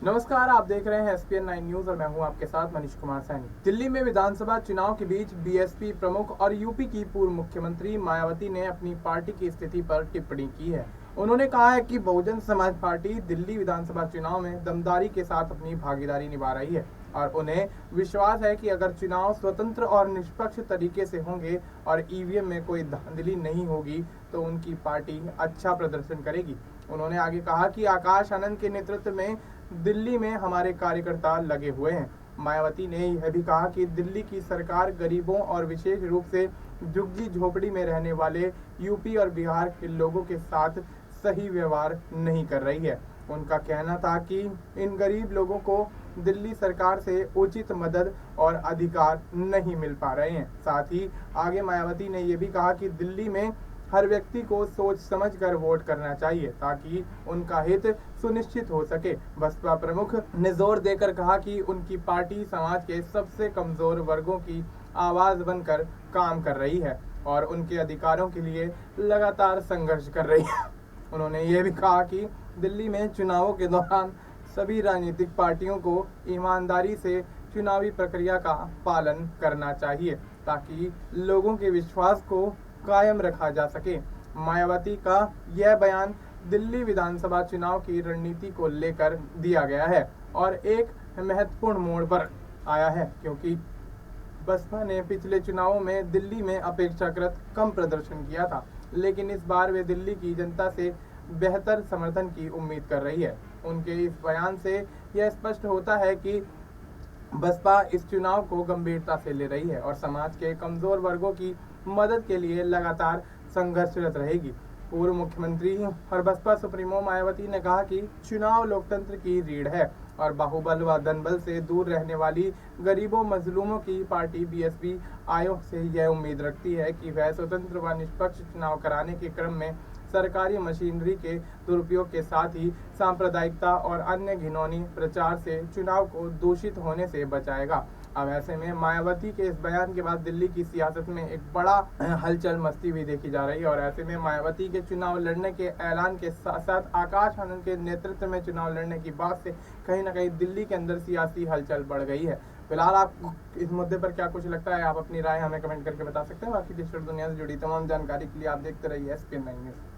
नमस्कार, आप देख रहे हैं SPN9 न्यूज और मैं हूं आपके साथ मनीष कुमार सैनी। दिल्ली में विधानसभा चुनाव के बीच बीएसपी प्रमुख और यूपी की पूर्व मुख्यमंत्री मायावती ने अपनी पार्टी की स्थिति पर टिप्पणी की है। उन्होंने कहा है कि बहुजन समाज पार्टी दिल्ली विधानसभा चुनाव में दमदारी के साथ अपनी भागीदारी निभा रही है और उन्हें विश्वास है कि अगर चुनाव स्वतंत्र और निष्पक्ष तरीके से होंगे और ईवीएम में कोई धांधली नहीं होगी तो उनकी पार्टी अच्छा प्रदर्शन करेगी। उन्होंने आगे कहा कि आकाश आनंद के नेतृत्व में दिल्ली में हमारे कार्यकर्ता लगे हुए हैं। मायावती ने यह भी कहा कि दिल्ली की सरकार गरीबों और विशेष रूप से झुग्गी झोपड़ी में रहने वाले यूपी और बिहार के लोगों के साथ सही व्यवहार नहीं कर रही है। उनका कहना था कि इन गरीब लोगों को दिल्ली सरकार से उचित मदद और अधिकार नहीं मिल पा रहे हैं। साथ ही आगे मायावती ने यह भी कहा कि दिल्ली में हर व्यक्ति को सोच समझकर वोट करना चाहिए ताकि उनका हित सुनिश्चित हो सके। बसपा प्रमुख ने जोर देकर कहा कि उनकी पार्टी समाज के सबसे कमजोर वर्गों की आवाज बनकर काम कर रही है और उनके अधिकारों के लिए लगातार संघर्ष कर रही है। उन्होंने ये भी कहा कि दिल्ली में चुनावों के दौरान सभी राजनीतिक पार्टियों को ईमानदारी से चुनावी प्रक्रिया का पालन करना चाहिए ताकि लोगों के विश्वास को कायम रखा जा सके। मायावती का यह बयान दिल्ली विधानसभा चुनाव की रणनीति को लेकर दिया गया है और एक महत्वपूर्ण मोड़ पर आया है क्योंकि बसपा ने पिछले चुनावों में दिल्ली में अपेक्षाकृत कम प्रदर्शन किया था, लेकिन इस बार वे दिल्ली की जनता से बेहतर समर्थन की उम्मीद कर रही है। उनके इस बयान से यह स्पष्ट होता है कि बसपा इस चुनाव को गंभीरता से ले रही है और समाज के कमजोर वर्गों की मदद के लिए लगातार संघर्षरत रहेगी। पूर्व मुख्यमंत्री और बसपा सुप्रीमो मायावती ने कहा कि चुनाव लोकतंत्र की रीढ़ है और बाहुबल व धनबल से दूर रहने वाली गरीबों मजलूमों की पार्टी बीएसपी आयोग से यह उम्मीद रखती है कि वह स्वतंत्र व निष्पक्ष चुनाव कराने के क्रम में सरकारी मशीनरी के दुरुपयोग के साथ ही सांप्रदायिकता और अन्य घिनौनी प्रचार से चुनाव को दूषित होने से बचाएगा। अब ऐसे में मायावती के इस बयान के बाद दिल्ली की सियासत में एक बड़ा हलचल मस्ती भी देखी जा रही है और ऐसे में मायावती के चुनाव लड़ने के ऐलान के साथ साथ आकाश आनंद के नेतृत्व में चुनाव लड़ने की बात से कहीं ना कहीं दिल्ली के अंदर सियासी हलचल बढ़ गई है। फिलहाल आपको इस मुद्दे पर क्या कुछ लगता है, आप अपनी राय हमें कमेंट करके बता सकते हैं। बाकी डिजिटल दुनिया से जुड़ी तमाम जानकारी के लिए आप देखते रहिए SPN9 न्यूज।